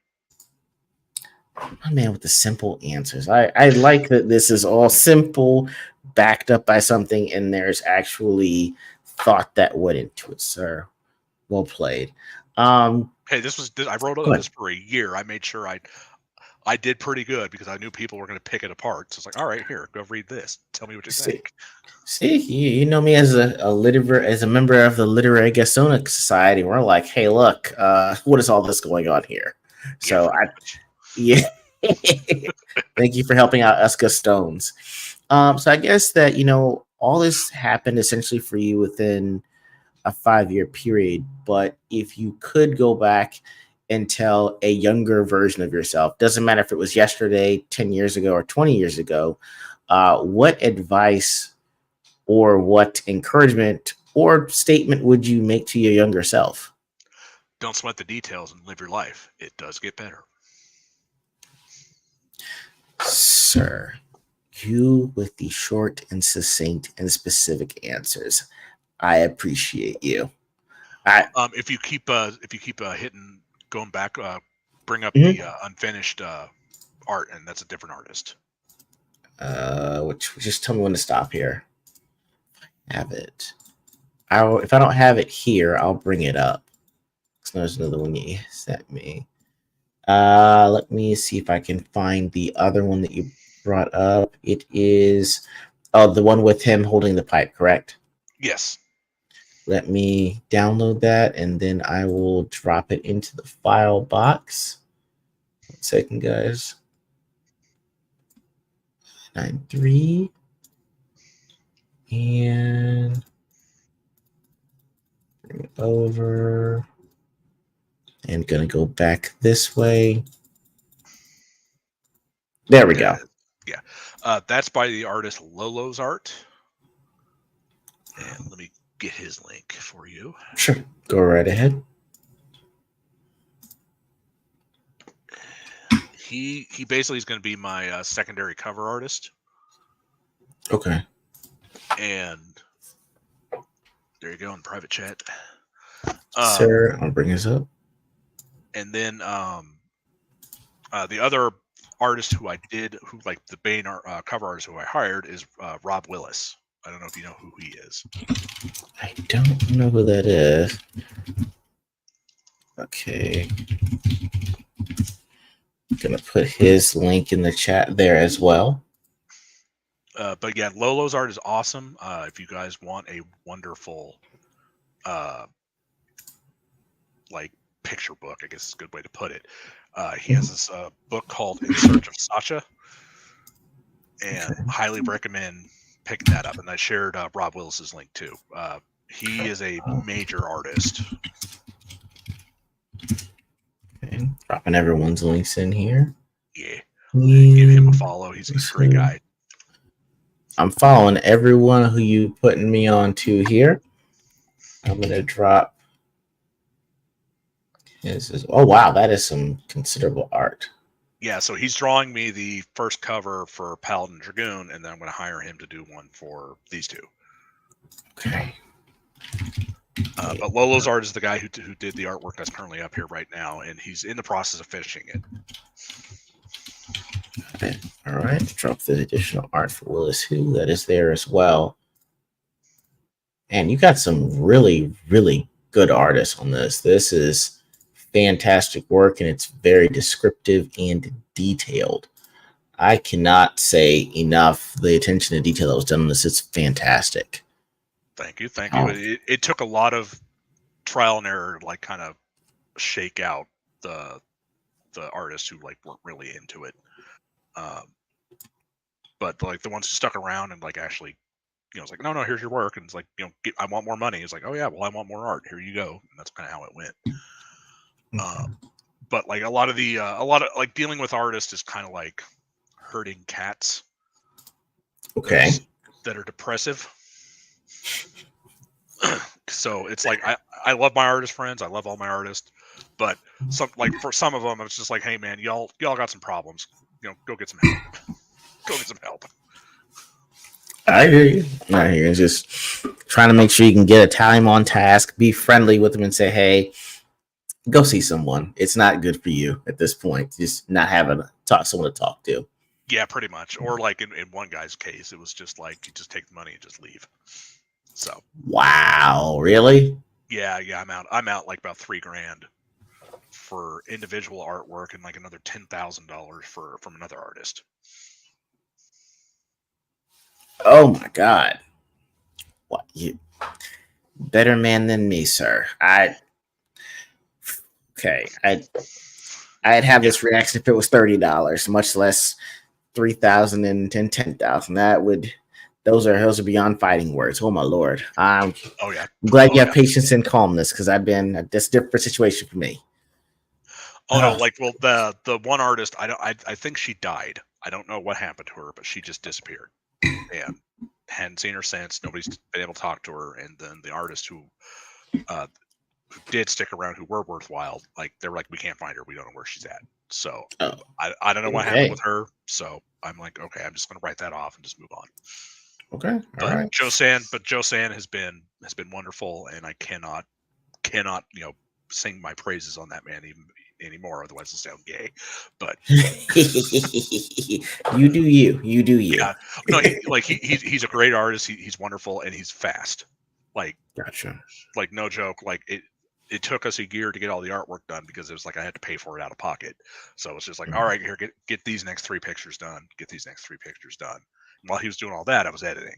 My man with the simple answers. I like that this is all simple, backed up by something, and there's actually thought that went into it, sir. Well played. Hey, I wrote on this for a year. I made sure I did pretty good because I knew people were going to pick it apart. So it's like, all right, here, go read this. Tell me what you think. See, you know me as a member of the Literary Gasonic Society. We're like, hey, look, what is all this going on here? So thank you for helping out us Gastones. So I guess that all this happened essentially for you within a 5-year period. But if you could go back and tell a younger version of yourself, doesn't matter if it was yesterday, 10 years ago, or 20 years ago, what advice or what encouragement or statement would you make to your younger self? Don't sweat the details and live your life. It does get better. Sir, you with the short and succinct and specific answers. I appreciate you. If you keep hitting, going back, bring up the unfinished art, and that's a different artist. Which just tell me when to stop here. Have it. If I don't have it here, I'll bring it up. There's another one you sent me. Let me see if I can find the other one that you brought up. It is the one with him holding the pipe, correct? Yes. Let me download that, and then I will drop it into the file box. 1 second, guys. 9.3. And bring it over. And gonna go back this way. There we go. Yeah. That's by the artist Lolo's Art. And let me get his link for you. Sure. Go right ahead. He basically is going to be my secondary cover artist. Okay. And there you go in private chat. Sir, I'll bring this up. And then the other artist who like the Bane cover artist who I hired is Rob Willis. I don't know if you know who he is. I don't know who that is. Okay. Gonna put his link in the chat there as well. But yeah, Lolo's Art is awesome. If you guys want a wonderful like picture book, I guess is a good way to put it. He has this book called In Search of Sasha, and highly recommend picking that up. And I shared Rob Willis's link too. He is a major artist. Okay. Dropping everyone's links in here. Yeah. Give him a follow. He's a great guy. I'm following everyone who you putting me on to here. I'm gonna drop his. Oh wow, that is some considerable art. Yeah, so he's drawing me the first cover for Paladin Dragoon, and then I'm going to hire him to do one for these two. Okay. But Lolo's Art is the guy who did the artwork that's currently up here right now, and he's in the process of finishing it. Okay. All right. Drop the additional art for Willis Who. That is there as well. And you got some really, really good artists on this. This is fantastic work, and it's very descriptive and detailed. I cannot say enough the attention to detail that was done on this. It's fantastic. Thank you. It took a lot of trial and error to like kind of shake out the artists who like weren't really into it. But like the ones who stuck around and like actually, it's like, no, here's your work, and it's like, I want more money. It's like, oh yeah, well I want more art. Here you go. And that's kind of how it went. But like a lot of like dealing with artists is kind of like herding cats. Okay. That are depressive. So it's like I love my artist friends. I love all my artists, but for some of them, it's just like, hey man, y'all got some problems. Go get some help. Go get some help. I hear you. It's just trying to make sure you can get a time on task, be friendly with them, and say, hey, go see someone. It's not good for you at this point. Just not having someone to talk to. Yeah, pretty much. Or like in one guy's case, it was just like you just take the money and just leave. So. Wow, really? Yeah, I'm out like about $3,000 for individual artwork and like another $10,000 from another artist. Oh my God! What, you better man than me, sir? I'd have this reaction if it was $30, much less $3,000 and $10,000. Those are beyond fighting words. Oh my Lord! I'm glad you have patience and calmness, because that's a different situation for me. Oh no! Like, well, the one artist, I think she died. I don't know what happened to her, but she just disappeared, and hadn't seen her since. Nobody's been able to talk to her. And then the artists who did stick around, who were worthwhile, like they were like, we can't find her. We don't know where she's at. So I don't know what happened with her. So I'm like, okay, I'm just gonna write that off and just move on. Okay, all right. Joe San has been wonderful, and I cannot sing my praises on that man. anymore, otherwise it sounds gay. But You do you. You do you. yeah, no, he's a great artist. He's wonderful and he's fast. Like Gotcha. like no joke. Like it took us a year to get all the artwork done because it was like I had to pay for it out of pocket. So it's just like, all right, here, get these next 3 pictures done. Get these next 3 pictures done. And while he was doing all that, I was editing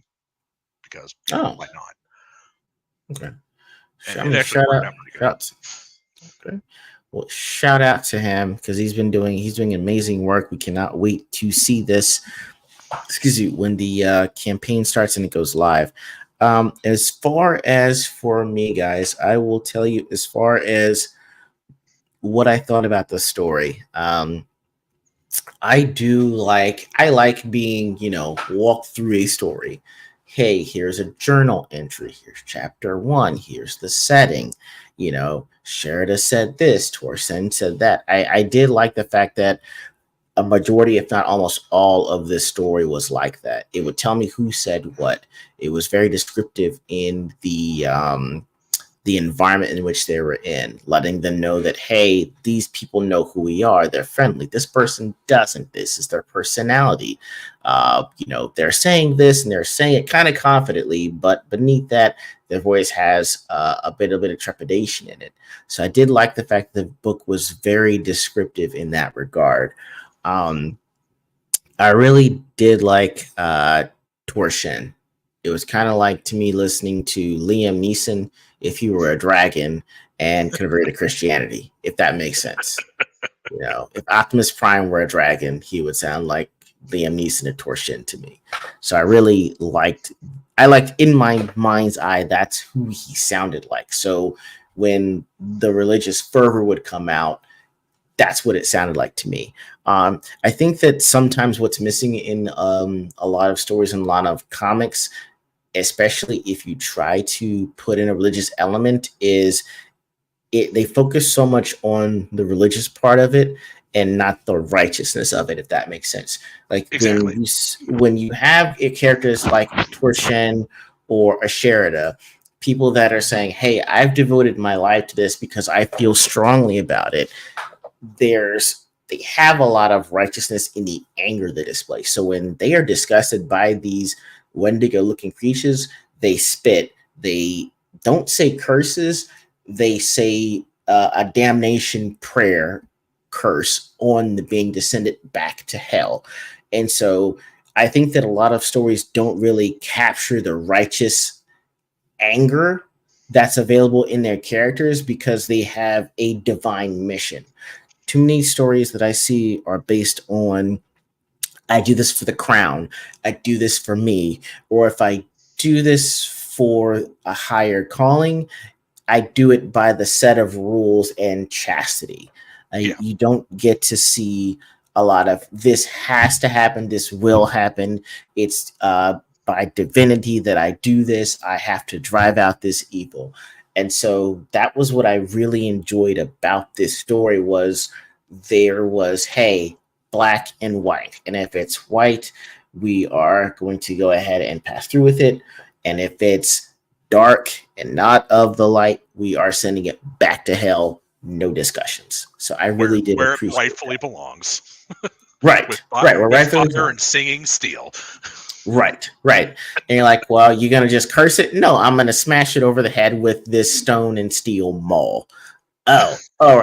because why not? Okay. And it actually worked out pretty good. Okay. Well, shout out to him because he's doing amazing work. We cannot wait to see this. Excuse me, when the campaign starts and it goes live. As far as for me, guys, I will tell you as far as what I thought about the story. I like being, walked through a story. Hey, here's a journal entry. Here's chapter 1. Here's the setting. Sherida said this. Torsen said that. I did like the fact that a majority, if not almost all of this story was like that. It would tell me who said what. It was very descriptive in the environment in which they were in, letting them know that, hey, these people know who we are. They're friendly. This person doesn't. This is their personality. They're saying this and they're saying it kind of confidently, but beneath that, their voice has a bit of trepidation in it. So I did like the fact that the book was very descriptive in that regard. I really did like Torsen. It was kind of like, to me, listening to Liam Neeson if he were a dragon and converted to Christianity, if that makes sense. If Optimus Prime were a dragon, he would sound like Liam Neeson and Torsen to me. So I really liked in my mind's eye, that's who he sounded like. So when the religious fervor would come out, that's what it sounded like to me. I think that sometimes what's missing in a lot of stories and a lot of comics, especially if you try to put in a religious element, is they focus so much on the religious part of it and not the righteousness of it, if that makes sense. Like exactly. when you have characters like Torsen or a Sherida, people that are saying, hey, I've devoted my life to this because I feel strongly about it. They have a lot of righteousness in the anger they display. So when they are disgusted by these Wendigo looking creatures, they spit. They don't say curses. They say a damnation prayer curse on the being descended back to hell. And so I think that a lot of stories don't really capture the righteous anger that's available in their characters because they have a divine mission. Too many stories that I see are based on, I do this for the crown, I do this for me, or if I do this for a higher calling, I do it by the set of rules and chastity. You don't get to see a lot of this has to happen, this will happen. It's by divinity that I do this. I have to drive out this evil. And so that was what I really enjoyed about this story was there was, hey, black and white. And if it's white, we are going to go ahead and pass through with it. And if it's dark and not of the light, we are sending it back to hell. No discussions. So I really did where appreciate it rightfully that. belongs. Right. Right. We're rightfully fire and singing steel. Right. And you're like, well, you're gonna just curse it? No, I'm gonna smash it over the head with this stone and steel maul. Oh,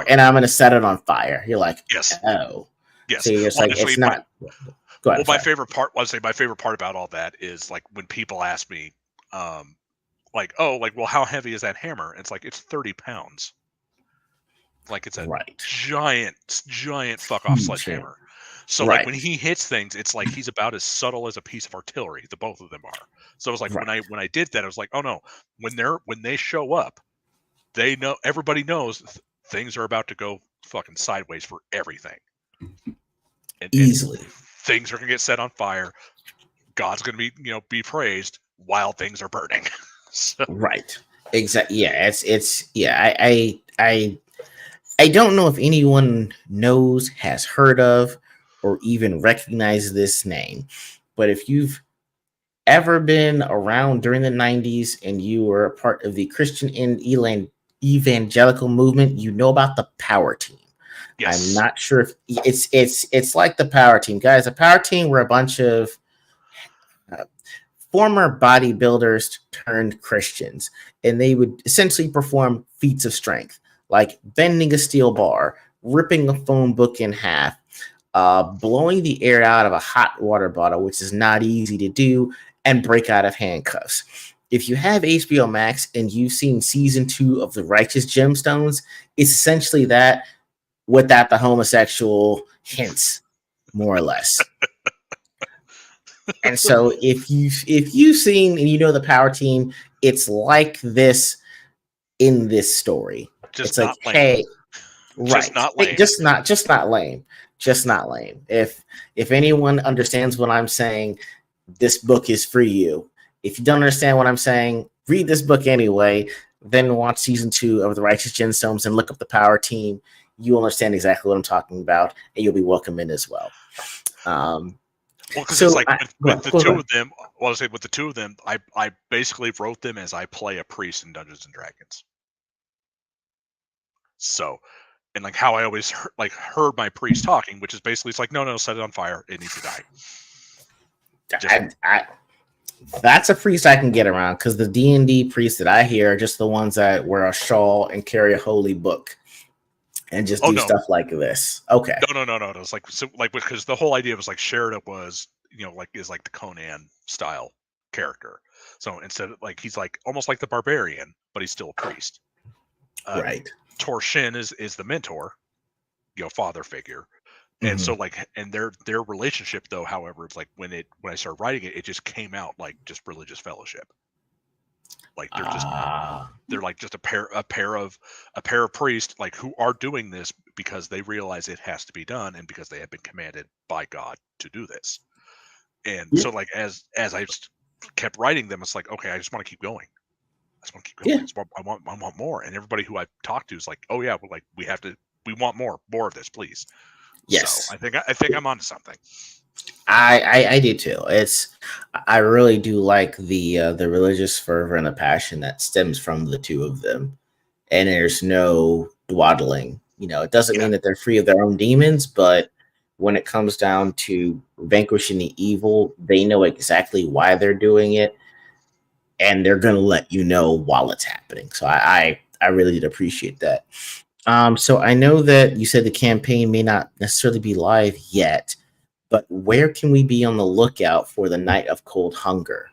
and I'm gonna set it on fire. You're like, yes. Oh. Yes. So you're just like, it's not. Go ahead. Well, my favorite part about all that is like when people ask me, well, how heavy is that hammer? And it's like, it's 30 pounds. Like it's a giant fuck off sledgehammer. So like when he hits things, it's like he's about as subtle as a piece of artillery. The both of them are. So it was like when I did that, I was like, oh no, when they show up, they know, everybody knows things are about to go fucking sideways for everything. And easily things are gonna get set on fire. God's gonna be praised while things are burning. So. Right. Exactly. Yeah. I don't know if anyone knows, has heard of, or even recognizes this name, but if you've ever been around during the 90s and you were a part of the Christian and evangelical movement, you know about the Power Team. Yes. I'm not sure if it's like the Power Team, guys. The Power Team were a bunch of former bodybuilders turned Christians, and they would essentially perform feats of strength, like bending a steel bar, ripping a phone book in half, blowing the air out of a hot water bottle, which is not easy to do, and break out of handcuffs. If you have HBO Max and you've seen season 2 of The Righteous Gemstones, it's essentially that without the homosexual hints, more or less. And so if you've seen and you know the Power Team, it's like this in this story. Just it's like, not lame. hey, right, Just not lame. just not lame. Just not lame. If anyone understands what I'm saying, this book is for you. If you don't understand what I'm saying, read this book anyway. Then watch season 2 of The Righteous Gemstones and look up the Power Team. You understand exactly what I'm talking about, and you'll be welcome in as well. Well, because So it's like I- with go the two ahead. of them. Well, I say with the two of them, I basically wrote them as I play a priest in Dungeons and Dragons. So, and like how I always heard my priest talking, which is basically it's like no, set it on fire, it needs to die. That's a priest I can get around, because the D&D priests that I hear are just the ones that wear a shawl and carry a holy book and just do stuff like this. Okay. No. It's like because the whole idea was like Sheridan was is like the Conan style character. So instead of like he's like almost like the barbarian, but he's still a priest. Right. Torshin is the mentor, father figure. And so and their relationship though, however, it's like when I started writing it, it just came out like just religious fellowship. Like they're like just a pair of priests like who are doing this because they realize it has to be done and because they have been commanded by God to do this. And so like as I kept writing them, it's like, okay, I just want to keep going. I just want to keep going. I want more. And everybody who I've talked to is like, oh yeah, well, like we want more of this, please. Yes. So I think I'm onto something. I do too. I really do like the religious fervor and the passion that stems from the two of them, and there's no dawdling. It doesn't mean that they're free of their own demons, but when it comes down to vanquishing the evil, they know exactly why they're doing it, and they're gonna let you know while it's happening. So I really did appreciate that. So I know that you said the campaign may not necessarily be live yet, but where can we be on the lookout for the Night of Cold Hunger?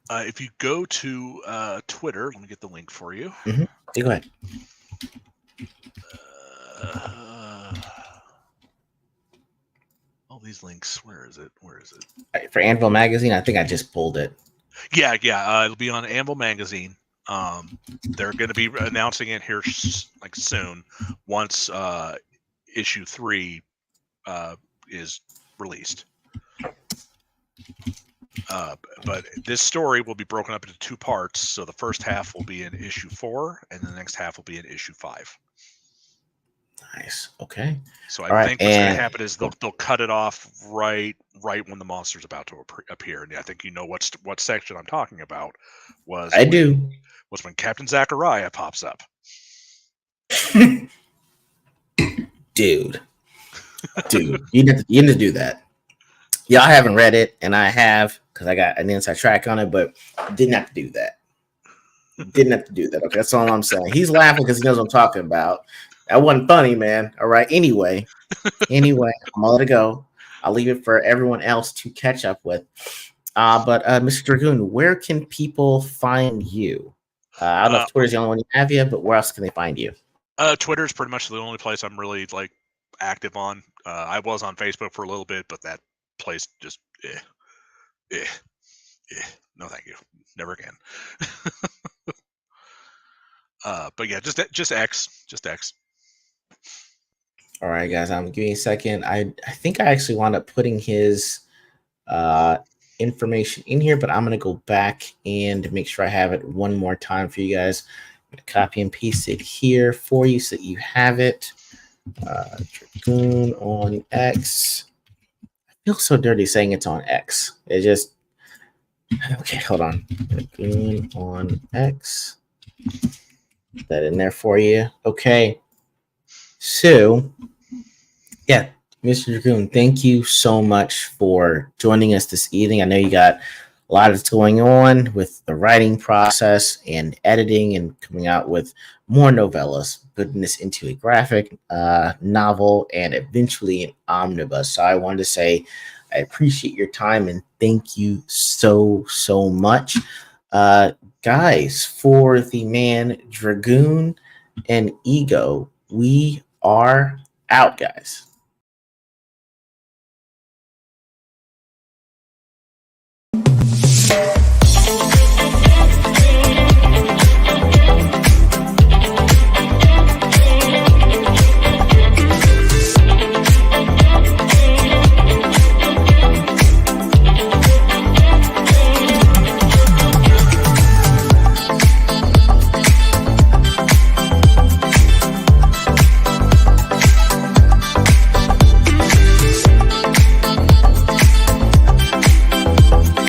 If you go to Twitter, let me get the link for you. Mm-hmm. Go ahead. All these links. Where is it? For Anvil Magazine, I think I just pulled it. Yeah. It'll be on Anvil Magazine. They're going to be announcing it here like soon once issue 3 is released. But this story will be broken up into 2 parts. So the first half will be in issue 4, and the next half will be in issue 5. Nice. Okay. So I think what's going to happen is they'll cut it off right when the monster's about to appear. And I think what section I'm talking about was when Captain Zachariah pops up. Dude, you need to do that. Yeah, I haven't read it, and I have because I got an inside track on it, but didn't have to do that. Didn't have to do that. Okay, that's all I'm saying. He's laughing because he knows what I'm talking about. That wasn't funny, man. All right. Anyway, I'm gonna let it go. I'll leave it for everyone else to catch up with. But Mr. Dragoon, where can people find you? I don't know if Twitter's the only one you have yet, but where else can they find you? Twitter is pretty much the only place I'm really like active on. I was on Facebook for a little bit, but that place just no thank you, never again. But yeah, just X. All right, guys, I'm giving you a second. I think I actually wound up putting his information in here, but I'm going to go back and make sure I have it one more time for you guys. I'm going to copy and paste it here for you so that you have it. Dragoon on X. I feel so dirty saying it's on X. It just... Okay, hold on. Dragoon on X. Put that in there for you. Okay. So Yeah, Mr. Dragoon, thank you so much for joining us this evening. I know you got a lot that's going on with the writing process and editing and coming out with more novellas, putting this into a graphic novel and eventually an omnibus. So I wanted to say I appreciate your time and thank you so, so much. Guys, for the man Dragoon and E.G.O, we are out, guys.